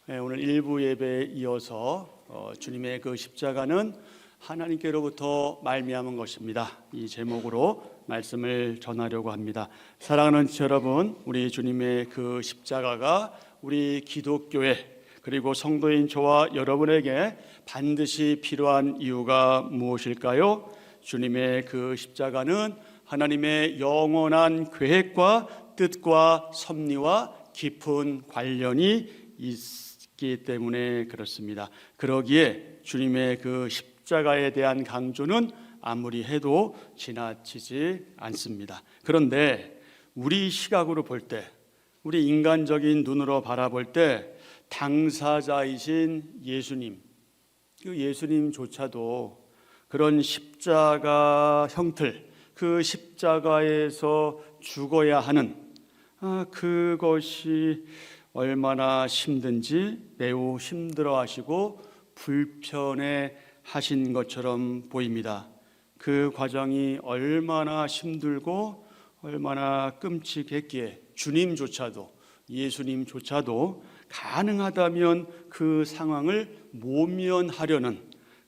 오늘 일부 예배에 이어서 주님의 그 십자가는 하나님께로부터 말미암은 것입니다. 이 제목으로 말씀을 전하려고 합니다. 사랑하는 여러분, 우리 주님의 그 십자가가 우리 기독교회 그리고 성도인 저와 여러분에게 반드시 필요한 이유가 무엇일까요? 주님의 그 십자가는 하나님의 영원한 계획과 뜻과 섭리와 깊은 관련이 있기 때문에 그렇습니다. 그러기에 주님의 그 십자가에 대한 강조는 아무리 해도 지나치지 않습니다. 그런데 우리 시각으로 볼 때, 우리 인간적인 눈으로 바라볼 때 당사자이신 예수님, 그 예수님조차도 그런 십자가 형틀, 그 십자가에서 죽어야 하는 그것이 얼마나 힘든지 매우 힘들어 하시고 불편해 하신 것처럼 보입니다. 그 과정이 얼마나 힘들고 얼마나 끔찍했기에 주님조차도, 예수님조차도 가능하다면 그 상황을 모면하려는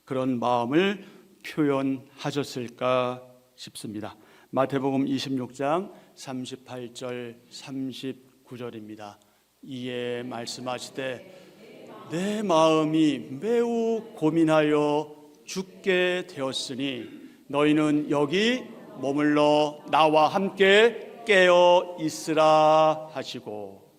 그런 마음을 표현하셨을까 싶습니다. 마태복음 26장 38절 39절입니다. 이에 말씀하시되 내 마음이 매우 고민하여 죽게 되었으니 너희는 여기 머물러 나와 함께 깨어 있으라 하시고,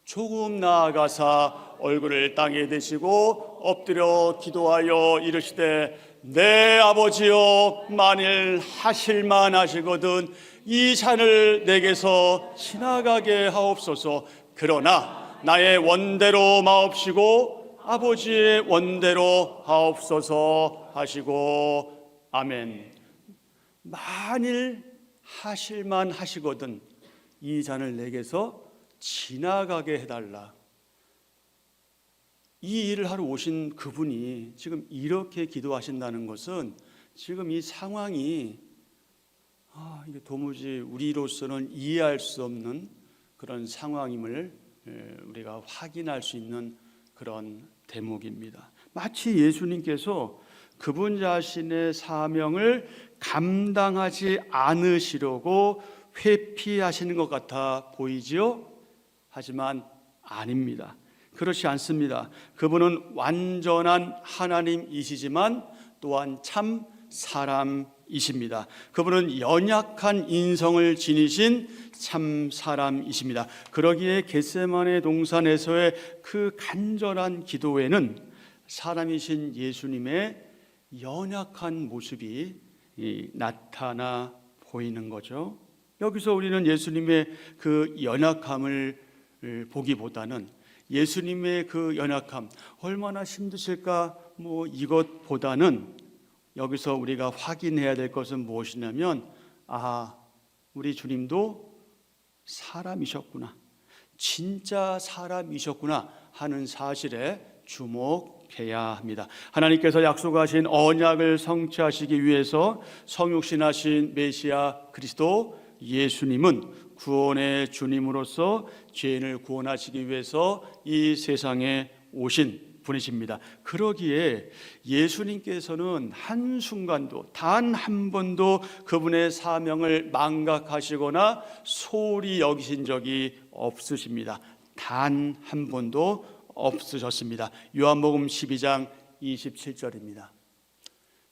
조금 나아가사 얼굴을 땅에 대시고 엎드려 기도하여 이르시되 내 아버지여, 만일 하실만 하시거든 이 잔을 내게서 지나가게 하옵소서. 그러나 나의 원대로 마옵시고 아버지의 원대로 하옵소서 하시고, 아멘. 만일 하실만 하시거든 이 잔을 내게서 지나가게 해달라. 이 일을 하러 오신 그분이 지금 이렇게 기도하신다는 것은 지금 이 상황이 이게 도무지 우리로서는 이해할 수 없는 그런 상황임을 우리가 확인할 수 있는 그런 대목입니다. 마치 예수님께서 그분 자신의 사명을 감당하지 않으시려고 회피하시는 것 같아 보이지요? 하지만 아닙니다. 그렇지 않습니다. 그분은 완전한 하나님이시지만 또한 참 사람이십니다. 그분은 연약한 인성을 지니신 참 사람이십니다. 그러기에 겟세마네 동산에서의 그 간절한 기도에는 사람이신 예수님의 연약한 모습이 나타나 보이는 거죠. 여기서 우리는 예수님의 그 연약함을 보기보다는 예수님의 그 연약함 얼마나 힘드실까 이것보다는 여기서 우리가 확인해야 될 것은 무엇이냐면 우리 주님도 사람이셨구나, 진짜 사람이셨구나 하는 사실에 주목해야 합니다. 하나님께서 약속하신 언약을 성취하시기 위해서 성육신하신 메시아 그리스도 예수님은 구원의 주님으로서 죄인을 구원하시기 위해서 이 세상에 오신 분이십니다. 그러기에 예수님께서는 한순간도 단 한 번도 그분의 사명을 망각하시거나 소홀히 여기신 적이 없으십니다. 단 한 번도 없으셨습니다. 요한복음 12장 27절입니다.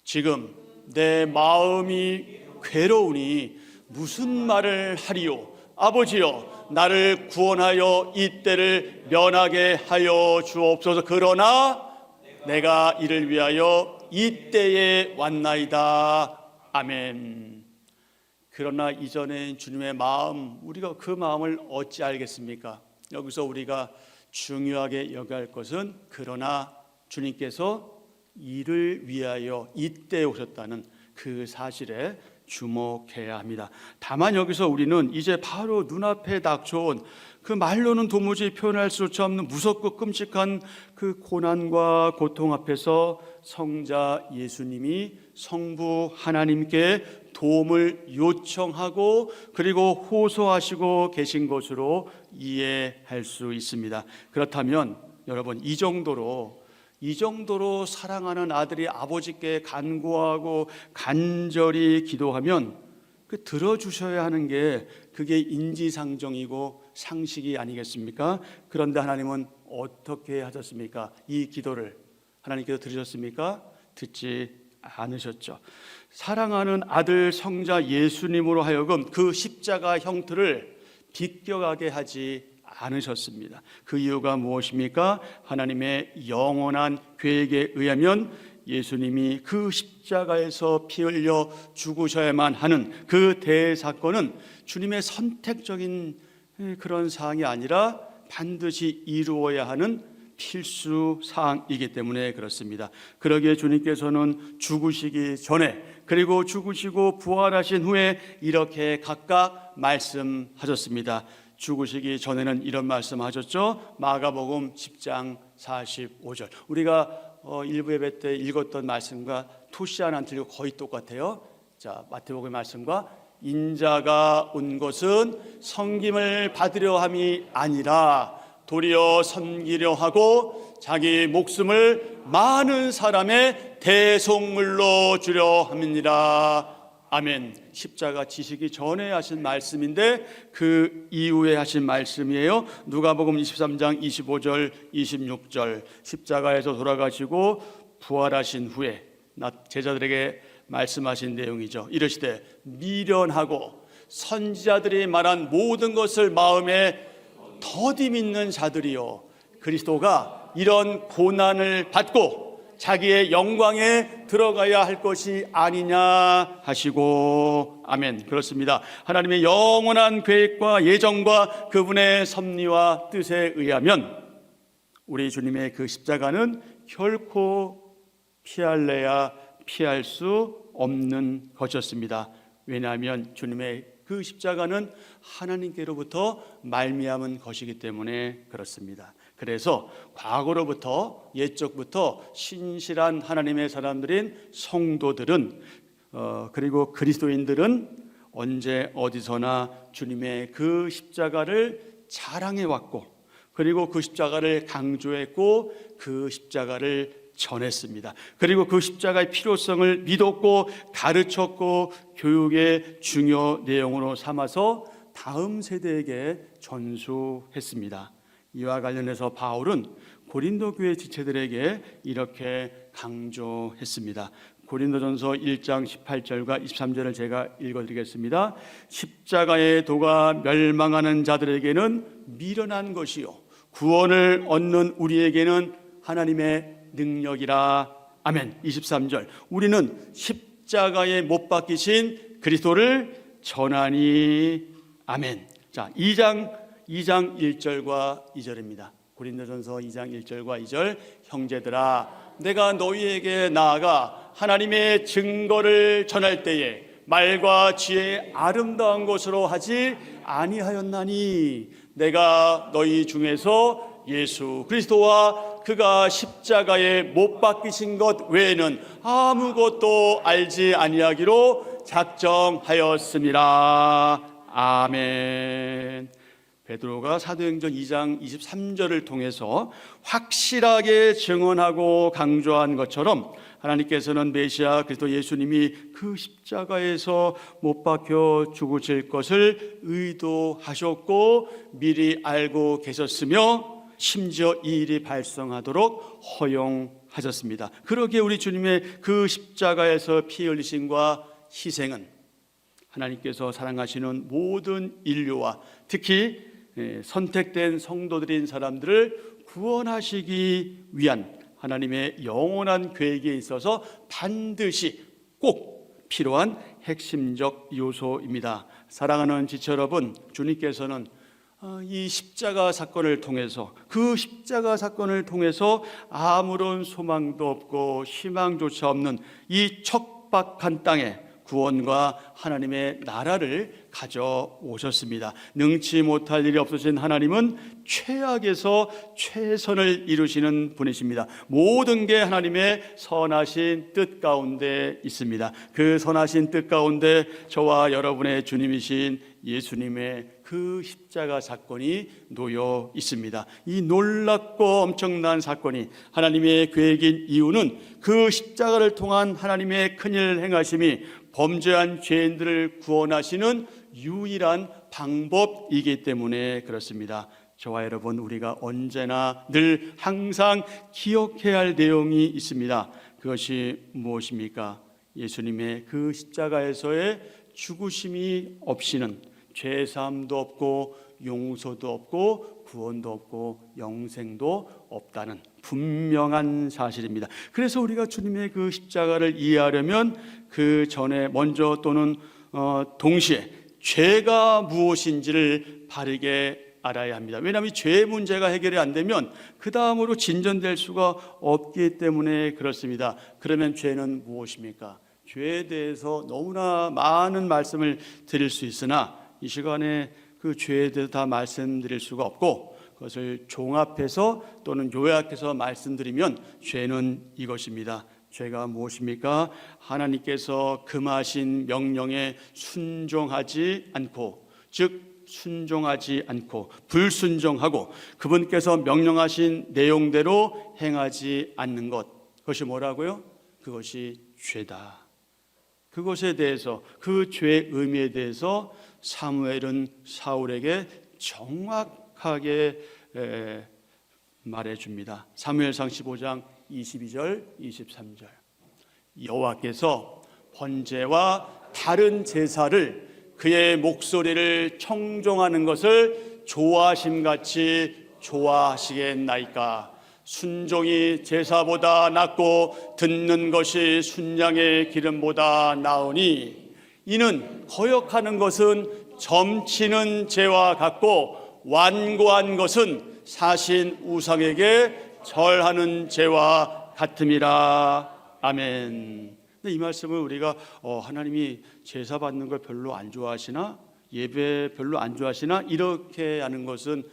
지금 내 마음이 괴로우니 무슨 말을 하리요? 아버지여, 나를 구원하여 이 때를 면하게 하여 주옵소서. 그러나 내가 이를 위하여 이 때에 왔나이다. 아멘. 그러나 이전에 주님의 마음, 우리가 그 마음을 어찌 알겠습니까? 여기서 우리가 중요하게 여겨야 할 것은 그러나 주님께서 이를 위하여 이때에 오셨다는 그 사실에 주목해야 합니다. 다만 여기서 우리는 이제 바로 눈앞에 닥쳐온 그 말로는 도무지 표현할 수 없는 무섭고 끔찍한 그 고난과 고통 앞에서 성자 예수님이 성부 하나님께 도움을 요청하고 그리고 호소하시고 계신 것으로 이해할 수 있습니다. 그렇다면 여러분, 이 정도로 사랑하는 아들이 아버지께 간구하고 간절히 기도하면 그 들어주셔야 하는 게 그게 인지상정이고 상식이 아니겠습니까? 그런데 하나님은 어떻게 하셨습니까? 이 기도를 하나님께서 들으셨습니까? 듣지 않으셨죠. 사랑하는 아들 성자 예수님으로 하여금 그 십자가 형틀을 비껴가게 하지 않으셨습니다. 그 이유가 무엇입니까? 하나님의 영원한 계획에 의하면 예수님이 그 십자가에서 피 흘려 죽으셔야만 하는 그 대사건은 주님의 선택적인 그런 사항이 아니라 반드시 이루어야 하는 필수 사항이기 때문에 그렇습니다. 그러기에 주님께서는 죽으시기 전에 그리고 죽으시고 부활하신 후에 이렇게 각각 말씀하셨습니다. 죽으시기 전에는 이런 말씀하셨죠. 마가복음 10장 45절. 우리가 일부 예배 때 읽었던 말씀과 토시 하나 안 틀리고 거의 똑같아요. 자, 마태복음의 말씀과 인자가 온 것은 섬김을 받으려 함이 아니라 도리어 섬기려 하고 자기 목숨을 많은 사람의 대속물로 주려 함이니라. 아멘. 십자가 지시기 전에 하신 말씀인데 그 이후에 하신 말씀이에요. 누가복음 23장 25절 26절. 십자가에서 돌아가시고 부활하신 후에 제자들에게 말씀하신 내용이죠. 이르시되 미련하고 선지자들이 말한 모든 것을 마음에 더디 믿는 자들이요, 그리스도가 이런 고난을 받고 자기의 영광에 들어가야 할 것이 아니냐 하시고. 아멘. 그렇습니다. 하나님의 영원한 계획과 예정과 그분의 섭리와 뜻에 의하면 우리 주님의 그 십자가는 결코 피할래야 피할 수 없는 것이었습니다. 왜냐하면 주님의 그 십자가는 하나님께로부터 말미암은 것이기 때문에 그렇습니다. 그래서 과거로부터 옛적부터 신실한 하나님의 사람들인 성도들은 그리고 그리스도인들은 언제 어디서나 주님의 그 십자가를 자랑해 왔고 그리고 그 십자가를 강조했고 그 십자가를 전했습니다. 그리고 그 십자가의 필요성을 믿었고 가르쳤고 교육의 중요 내용으로 삼아서 다음 세대에게 전수했습니다. 이와 관련해서 바울은 고린도 교회 지체들에게 이렇게 강조했습니다. 고린도전서 1장 18절과 23절을 제가 읽어드리겠습니다. 십자가의 도가 멸망하는 자들에게는 미련한 것이요 구원을 얻는 우리에게는 하나님의 능력이라. 아멘. 23절. 우리는 십자가에 못 박히신 그리스도를 전하니. 아멘. 자, 2장 1절과 2절입니다. 고린도전서 2장 1절과 2절. 형제들아, 내가 너희에게 나아가 하나님의 증거를 전할 때에 말과 지혜의 아름다운 것으로 하지 아니하였나니 내가 너희 중에서 예수 그리스도와 그가 십자가에 못 박히신 것 외에는 아무것도 알지 아니하기로 작정하였습니다. 아멘. 베드로가 사도행전 2장 23절을 통해서 확실하게 증언하고 강조한 것처럼 하나님께서는 메시아 그리스도 예수님이 그 십자가에서 못 박혀 죽으실 것을 의도하셨고 미리 알고 계셨으며 심지어 이 일이 발생하도록 허용하셨습니다. 그러기에 우리 주님의 그 십자가에서 피 흘리심과 희생은 하나님께서 사랑하시는 모든 인류와 특히 선택된 성도들인 사람들을 구원하시기 위한 하나님의 영원한 계획에 있어서 반드시 꼭 필요한 핵심적 요소입니다. 사랑하는 지체 여러분, 주님께서는 이 십자가 사건을 통해서 그 십자가 사건을 통해서 아무런 소망도 없고 희망조차 없는 이 척박한 땅에 구원과 하나님의 나라를 가져오셨습니다. 능치 못할 일이 없으신 하나님은 최악에서 최선을 이루시는 분이십니다. 모든 게 하나님의 선하신 뜻 가운데 있습니다. 그 선하신 뜻 가운데 저와 여러분의 주님이신 예수님의 그 십자가 사건이 놓여 있습니다. 이 놀랍고 엄청난 사건이 하나님의 계획인 이유는 그 십자가를 통한 하나님의 큰일 행하심이 범죄한 죄인들을 구원하시는 유일한 방법이기 때문에 그렇습니다. 저와 여러분, 우리가 언제나 늘 항상 기억해야 할 내용이 있습니다. 그것이 무엇입니까? 예수님의 그 십자가에서의 죽으심이 없이는 죄사함도 없고 용서도 없고 구원도 없고 영생도 없다는 분명한 사실입니다. 그래서 우리가 주님의 그 십자가를 이해하려면 그 전에 먼저 또는 동시에 죄가 무엇인지를 바르게 알아야 합니다. 왜냐하면 죄의 문제가 해결이 안 되면 그 다음으로 진전될 수가 없기 때문에 그렇습니다. 그러면 죄는 무엇입니까? 죄에 대해서 너무나 많은 말씀을 드릴 수 있으나 이 시간에 그 죄에 대해서 다 말씀드릴 수가 없고, 그것을 종합해서 또는 요약해서 말씀드리면 죄는 이것입니다. 죄가 무엇입니까? 하나님께서 금하신 명령에 순종하지 않고, 즉 순종하지 않고 불순종하고 그분께서 명령하신 내용대로 행하지 않는 것, 그것이 뭐라고요? 그것이 죄다. 그것에 대해서, 그 죄의 의미에 대해서 사무엘은 사울에게 정확하게 말해줍니다. 사무엘상 15장 22절 23절 여호와께서 번제와 다른 제사를 그의 목소리를 청종하는 것을 좋아하심같이 좋아하시겠나이까? 순종이 제사보다 낫고 듣는 것이 순양의 기름보다 나으니 이는 거역하는 것은 점치는 죄와 같고 완고한 것은 사신 우상에게 절하는 죄와 같음이라. 아멘. 이 말씀을 우리가 하나님이 제사 받는 걸 별로 안 좋아하시나, 예배 별로 안 좋아하시나 이렇게 하는 것은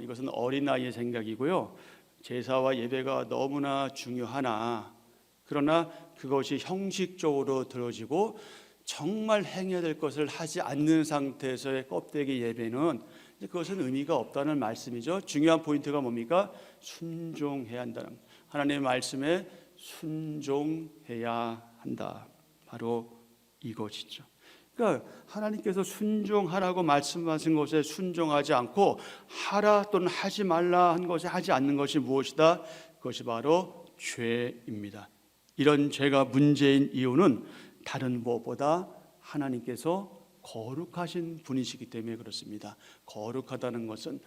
이것은 어린아이의 생각이고요. 제사와 예배가 너무나 중요하나, 그러나 그것이 형식적으로 들어지고 정말 행해야 될 것을 하지 않는 상태에서의 껍데기 예배는 그것은 의미가 없다는 말씀이죠. 중요한 포인트가 뭡니까? 순종해야 한다는, 하나님의 말씀에 순종해야 한다. 바로 이것이죠. 그러니까 하나님께서 순종하라고 말씀하신 것에 순종하지 않고 하라 또는 하지 말라 한 것에 하지 않는 것이 무엇이다? 그것이 바로 죄입니다. 이런 죄가 문제인 이유는 다른 무엇보다 하나님께서 거룩하신 분이시기 때문에 그렇습니다. 거룩하다는 것은,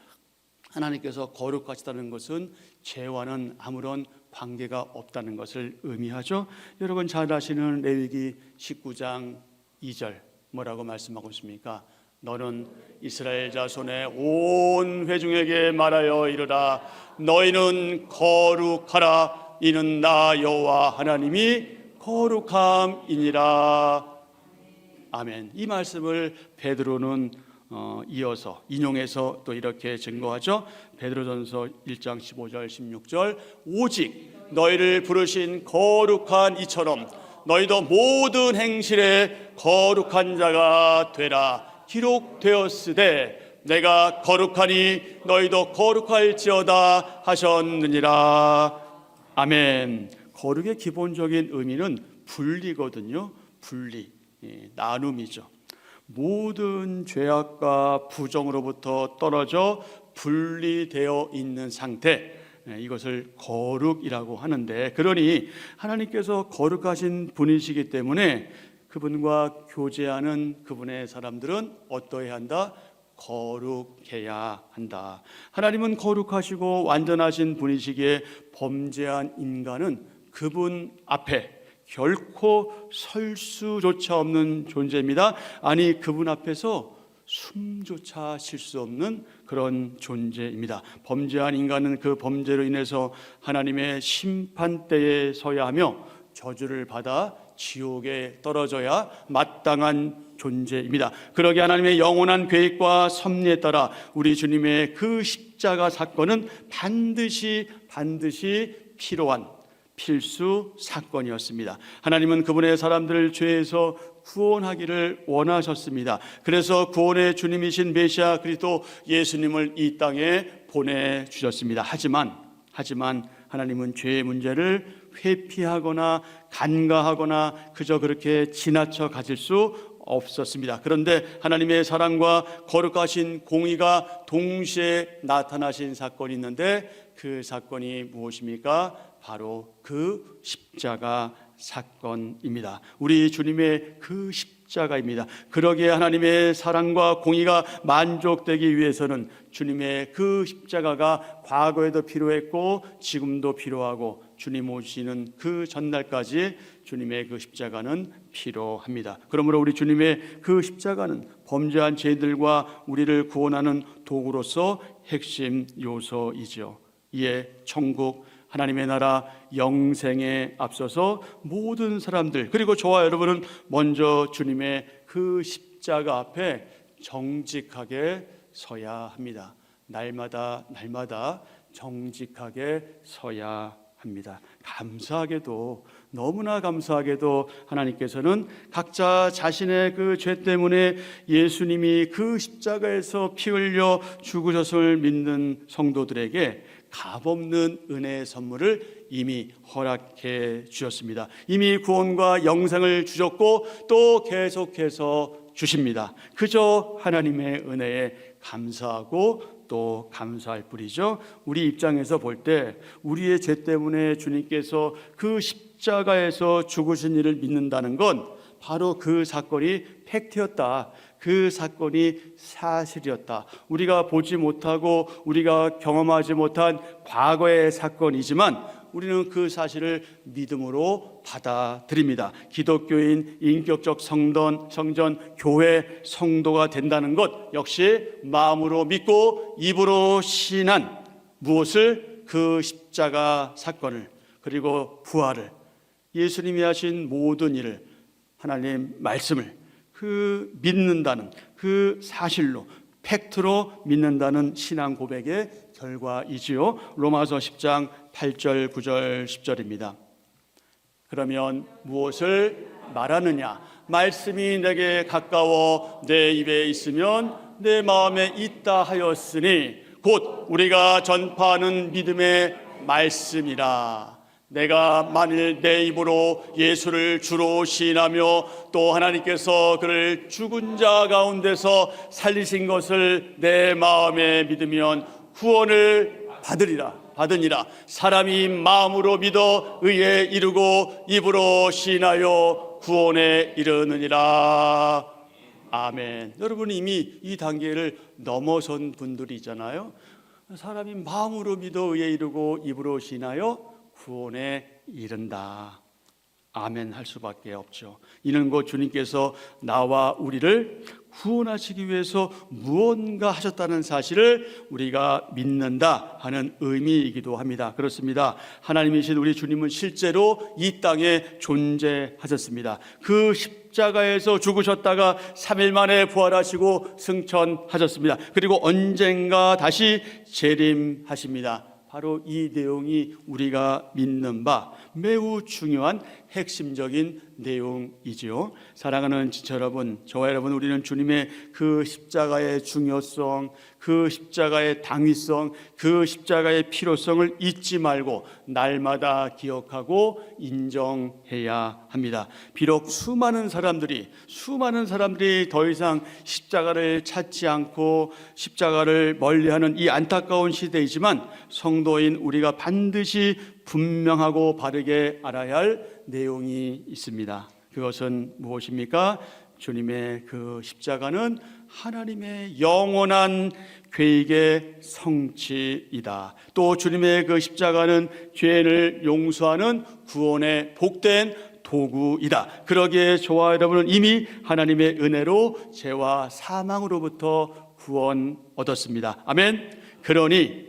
하나님께서 거룩하시다는 것은 죄와는 아무런 관계가 없다는 것을 의미하죠. 여러분 잘 아시는 레위기 19장 2절 뭐라고 말씀하고 있습니까? 너는 이스라엘 자손의 온 회중에게 말하여 이르라. 너희는 거룩하라. 이는 나 여호와 하나님이 거룩함이니라. 아멘. 이 말씀을 베드로는 이어서 인용해서 또 이렇게 증거하죠. 베드로전서 1장 15절 16절 오직 너희를 부르신 거룩한 이처럼 너희도 모든 행실에 거룩한 자가 되라. 기록되었으되 내가 거룩하니 너희도 거룩할지어다 하셨느니라. 아멘. 거룩의 기본적인 의미는 분리거든요. 분리, 나눔이죠. 모든 죄악과 부정으로부터 떨어져 분리되어 있는 상태, 이것을 거룩이라고 하는데, 그러니 하나님께서 거룩하신 분이시기 때문에 그분과 교제하는 그분의 사람들은 어떠해야 한다? 거룩해야 한다. 하나님은 거룩하시고 완전하신 분이시기에 범죄한 인간은 그분 앞에 결코 설 수조차 없는 존재입니다. 아니, 그분 앞에서 숨조차 쉴 수 없는 그런 존재입니다. 범죄한 인간은 그 범죄로 인해서 하나님의 심판대에 서야 하며 저주를 받아 지옥에 떨어져야 마땅한 존재입니다. 그러기에 하나님의 영원한 계획과 섭리에 따라 우리 주님의 그 십자가 사건은 반드시 필요한 필수 사건이었습니다. 하나님은 그분의 사람들을 죄에서 구원하기를 원하셨습니다. 그래서 구원의 주님이신 메시아 그리스도 예수님을 이 땅에 보내주셨습니다. 하지만 하나님은 죄의 문제를 회피하거나 간과하거나 그저 그렇게 지나쳐 가질 수 없었습니다. 그런데 하나님의 사랑과 거룩하신 공의가 동시에 나타나신 사건이 있는데 그 사건이 무엇입니까? 바로 그 십자가 사건입니다. 우리 주님의 그 십자가입니다. 그러기에 하나님의 사랑과 공의가 만족되기 위해서는 주님의 그 십자가가 과거에도 필요했고 지금도 필요하고 주님 오시는 그 전날까지 주님의 그 십자가는 필요합니다. 그러므로 우리 주님의 그 십자가는 범죄한 죄들과 우리를 구원하는 도구로서 핵심 요소이죠. 이에 천국, 하나님의 나라, 영생에 앞서서 모든 사람들 그리고 저와 여러분은 먼저 주님의 그 십자가 앞에 정직하게 서야 합니다. 날마다 정직하게 서야 합니다. 감사하게도 너무나 감사하게도 하나님께서는 각자 자신의 그 죄 때문에 예수님이 그 십자가에서 피 흘려 죽으셨음을 믿는 성도들에게 값없는 은혜의 선물을 이미 허락해 주셨습니다. 이미 구원과 영생을 주셨고 또 계속해서 주십니다. 그저 하나님의 은혜에 감사하고 또 감사할 뿐이죠. 우리 입장에서 볼 때 우리의 죄 때문에 주님께서 그 십자가에서 죽으신 일을 믿는다는 건 바로 그 사건이 팩트였다. 그 사건이 사실이었다. 우리가 보지 못하고 우리가 경험하지 못한 과거의 사건이지만 우리는 그 사실을 믿음으로 받아들입니다. 기독교인, 인격적 성전, 교회, 성도가 된다는 것 역시 마음으로 믿고 입으로 신한 무엇을? 그 십자가 사건을 그리고 부활을 예수님이 하신 모든 일을 하나님 말씀을 그 믿는다는 그 사실로 팩트로 믿는다는 신앙 고백의 결과이지요. 로마서 10장 8절 9절 10절입니다. 그러면 무엇을 말하느냐? 말씀이 내게 가까워 내 입에 있으면 내 마음에 있다 하였으니 곧 우리가 전파하는 믿음의 말씀이라. 내가 만일 내 입으로 예수를 주로 시인하며 또 하나님께서 그를 죽은 자 가운데서 살리신 것을 내 마음에 믿으면 구원을 받으니라. 사람이 마음으로 믿어 의에 이르고 입으로 시인하여 구원에 이르느니라. 아멘. 여러분 이미 이 단계를 넘어선 분들이잖아요. 사람이 마음으로 믿어 의에 이르고 입으로 시인하여 구원에 이른다. 아멘 할 수밖에 없죠. 이는 곧 주님께서 나와 우리를 구원하시기 위해서 무언가 하셨다는 사실을 우리가 믿는다 하는 의미이기도 합니다. 그렇습니다. 하나님이신 우리 주님은 실제로 이 땅에 존재하셨습니다. 그 십자가에서 죽으셨다가 3일 만에 부활하시고 승천하셨습니다. 그리고 언젠가 다시 재림하십니다. 바로 이 내용이 우리가 믿는 바 매우 중요한 핵심적인 내용이지요. 사랑하는 지체 여러분, 저와 여러분, 우리는 주님의 그 십자가의 중요성, 그 십자가의 당위성, 그 십자가의 필요성을 잊지 말고 날마다 기억하고 인정해야 합니다. 비록 수많은 사람들이 더 이상 십자가를 찾지 않고 십자가를 멀리하는 이 안타까운 시대이지만 성도인 우리가 반드시 분명하고 바르게 알아야 할 내용이 있습니다. 그것은 무엇입니까? 주님의 그 십자가는 하나님의 영원한 계획의 성취이다. 또 주님의 그 십자가는 죄를 용서하는 구원의 복된 도구이다. 그러기에 저와 여러분은 이미 하나님의 은혜로 죄와 사망으로부터 구원 얻었습니다. 아멘. 그러니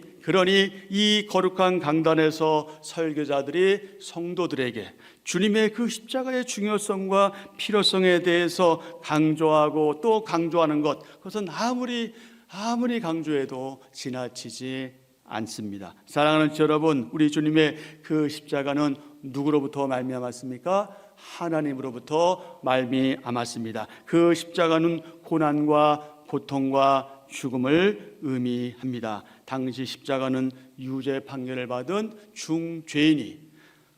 이 거룩한 강단에서 설교자들이 성도들에게 주님의 그 십자가의 중요성과 필요성에 대해서 강조하고 또 강조하는 것, 그것은 아무리 강조해도 지나치지 않습니다. 사랑하는 여러분, 우리 주님의 그 십자가는 누구로부터 말미암았습니까? 하나님으로부터 말미암았습니다. 그 십자가는 고난과 고통과 죽음을 의미합니다. 당시 십자가는 유죄 판결을 받은 중죄인이,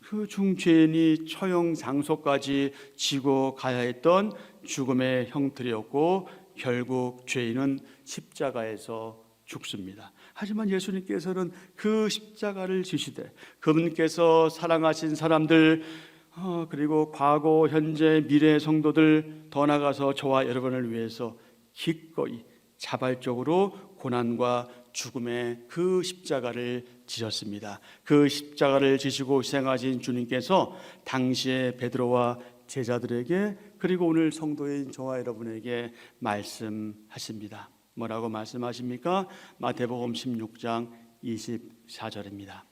그 중죄인이 처형 장소까지 지고 가야 했던 죽음의 형틀이었고, 결국 죄인은 십자가에서 죽습니다. 하지만 예수님께서는 그 십자가를 지시되 그분께서 사랑하신 사람들, 그리고 과거, 현재, 미래 성도들, 더 나아가서 저와 여러분을 위해서 기꺼이 자발적으로 고난과 죽음의 그 십자가를 지셨습니다. 그 십자가를 지시고 희생하신 주님께서 당시의 베드로와 제자들에게, 그리고 오늘 성도인 저와 여러분에게 말씀하십니다. 뭐라고 말씀하십니까? 마태복음 16장 24절입니다.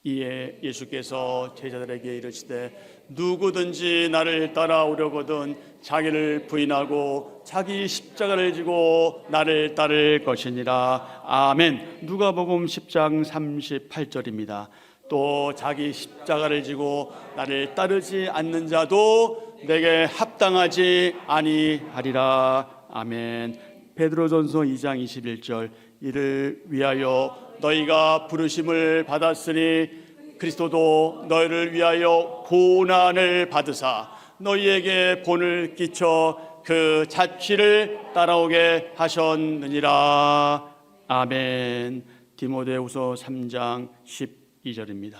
이에 예수께서 제자들에게 이르시되 누구든지 나를 따라오려거든 자기를 부인하고 자기 십자가를 지고 나를 따를 것이니라. 아멘. 누가복음 10장 38절입니다. 또 자기 십자가를 지고 나를 따르지 않는 자도 내게 합당하지 아니하리라. 아멘. 베드로전서 2장 21절, 이를 위하여 너희가 부르심을 받았으니 그리스도도 너희를 위하여 고난을 받으사 너희에게 본을 끼쳐 그 자취를 따라오게 하셨느니라. 아멘. 디모데후서 3장 12절입니다.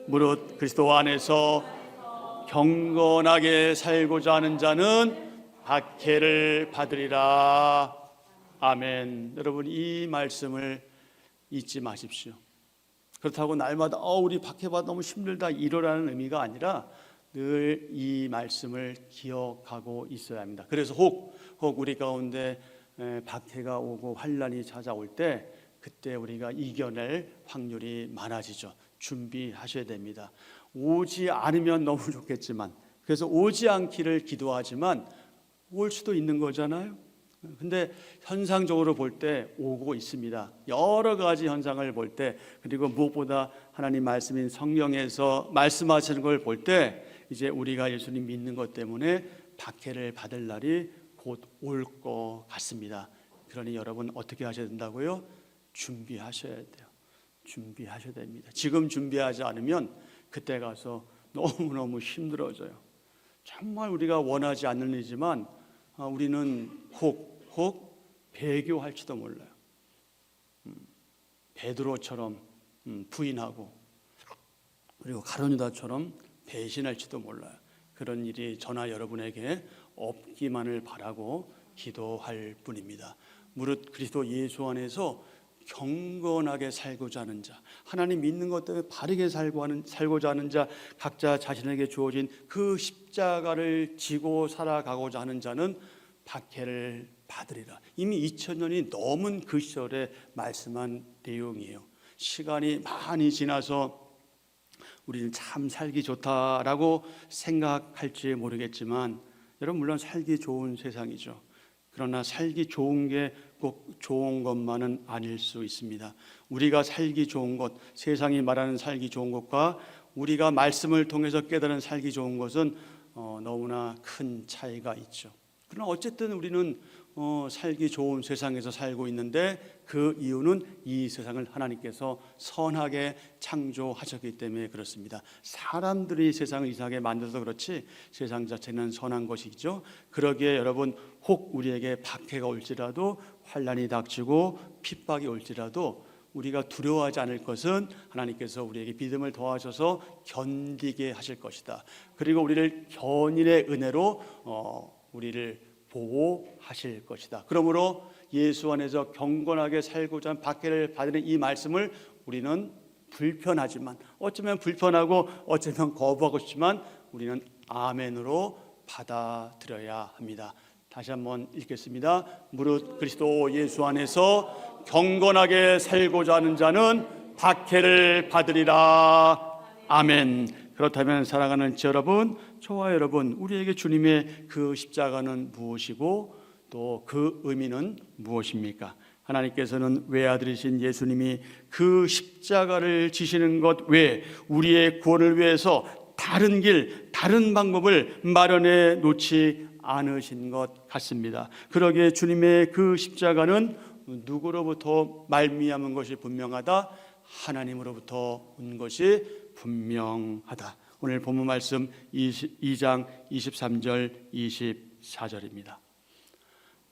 무릇 그리스도 안에서 경건하게 살고자 하는 자는 박해를 받으리라. 아멘. 여러분, 이 말씀을 잊지 마십시오. 그렇다고 날마다 우리 박해받아 너무 힘들다 이러라는 의미가 아니라 늘 이 말씀을 기억하고 있어야 합니다. 그래서 혹 우리 가운데 박해가 오고 환난이 찾아올 때 그때 우리가 이겨낼 확률이 많아지죠. 준비하셔야 됩니다. 오지 않으면 너무 좋겠지만, 그래서 오지 않기를 기도하지만 올 수도 있는 거잖아요. 근데 현상적으로 볼 때 오고 있습니다. 여러 가지 현상을 볼 때, 그리고 무엇보다 하나님 말씀인 성경에서 말씀하시는 걸 볼 때 이제 우리가 예수님 믿는 것 때문에 박해를 받을 날이 곧 올 것 같습니다. 그러니 여러분 어떻게 하셔야 된다고요? 준비하셔야 돼요. 준비하셔야 됩니다. 지금 준비하지 않으면 그때 가서 너무너무 힘들어져요. 정말 우리가 원하지 않는 일이지만 우리는 혹 배교할지도 몰라요. 베드로처럼 부인하고, 그리고 가룟유다처럼 배신할지도 몰라요. 그런 일이 저나 여러분에게 없기만을 바라고 기도할 뿐입니다. 무릇 그리스도 예수 안에서 경건하게 살고자 하는 자, 하나님 믿는 것 때문에 바르게 살고자 하는 자, 각자 자신에게 주어진 그 십자가를 지고 살아가고자 하는 자는 박해를 받으리라. 이미 2000년이 넘은 그 시절에 말씀한 내용이에요. 시간이 많이 지나서 우리는 참 살기 좋다라고 생각할지 모르겠지만, 여러분 물론 살기 좋은 세상이죠. 그러나 살기 좋은 게 꼭 좋은 것만은 아닐 수 있습니다. 우리가 살기 좋은 것, 세상이 말하는 살기 좋은 것과 우리가 말씀을 통해서 깨달은 살기 좋은 것은 너무나 큰 차이가 있죠. 그러나 어쨌든 우리는 살기 좋은 세상에서 살고 있는데, 그 이유는 이 세상을 하나님께서 선하게 창조하셨기 때문에 그렇습니다. 사람들이 세상을 이상하게 만들어서 그렇지 세상 자체는 선한 것이죠. 그러기에 여러분, 혹 우리에게 박해가 올지라도, 환난이 닥치고 핍박이 올지라도 우리가 두려워하지 않을 것은 하나님께서 우리에게 믿음을 더하셔서 견디게 하실 것이다. 그리고 우리를 견인의 은혜로 우리를 보호하실 것이다. 그러므로 예수 안에서 경건하게 살고자 하는 박해를 받는 이 말씀을 우리는 불편하지만, 어쩌면 불편하고 어쩌면 거부하고 싶지만 우리는 아멘으로 받아들여야 합니다. 다시 한번 읽겠습니다. 무릇 그리스도 예수 안에서 경건하게 살고자 하는 자는 박해를 받으리라. 아멘. 그렇다면 사랑하는 여러분, 저와 여러분, 우리에게 주님의 그 십자가는 무엇이고 또 그 의미는 무엇입니까? 하나님께서는 외아들이신 예수님이 그 십자가를 지시는 것 외에 우리의 구원을 위해서 다른 길, 다른 방법을 마련해 놓지 않으신 것 같습니다. 그러기에 주님의 그 십자가는 누구로부터 말미암은 것이 분명하다? 하나님으로부터 온 것이 분명하다. 오늘 본문 말씀 2장 23절 24절입니다.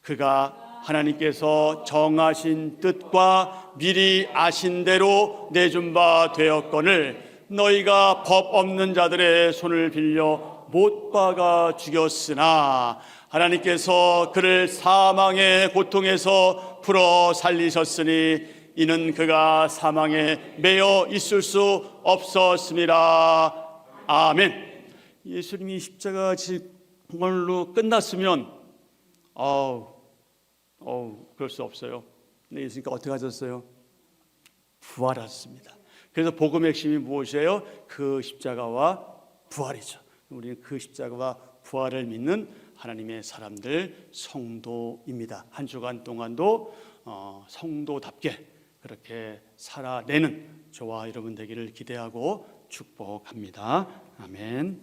그가 하나님께서 정하신 뜻과 미리 아신 대로 내준 바 되었거늘 너희가 법 없는 자들의 손을 빌려 못 박아 죽였으나 하나님께서 그를 사망의 고통에서 풀어 살리셨으니 이는 그가 사망에 매여 있을 수 없었습니다. 아멘. 예수님이 십자가 지걸로 끝났으면 그럴 수 없어요. 근데 예수님께 어떻게 하셨어요? 부활하셨습니다. 그래서 복음의 핵심이 무엇이에요? 그 십자가와 부활이죠. 우리는 그 십자가와 부활을 믿는 하나님의 사람들, 성도입니다. 한 주간 동안도 성도답게 그렇게 살아내는 저와 여러분 되기를 기대하고 축복합니다. 아멘.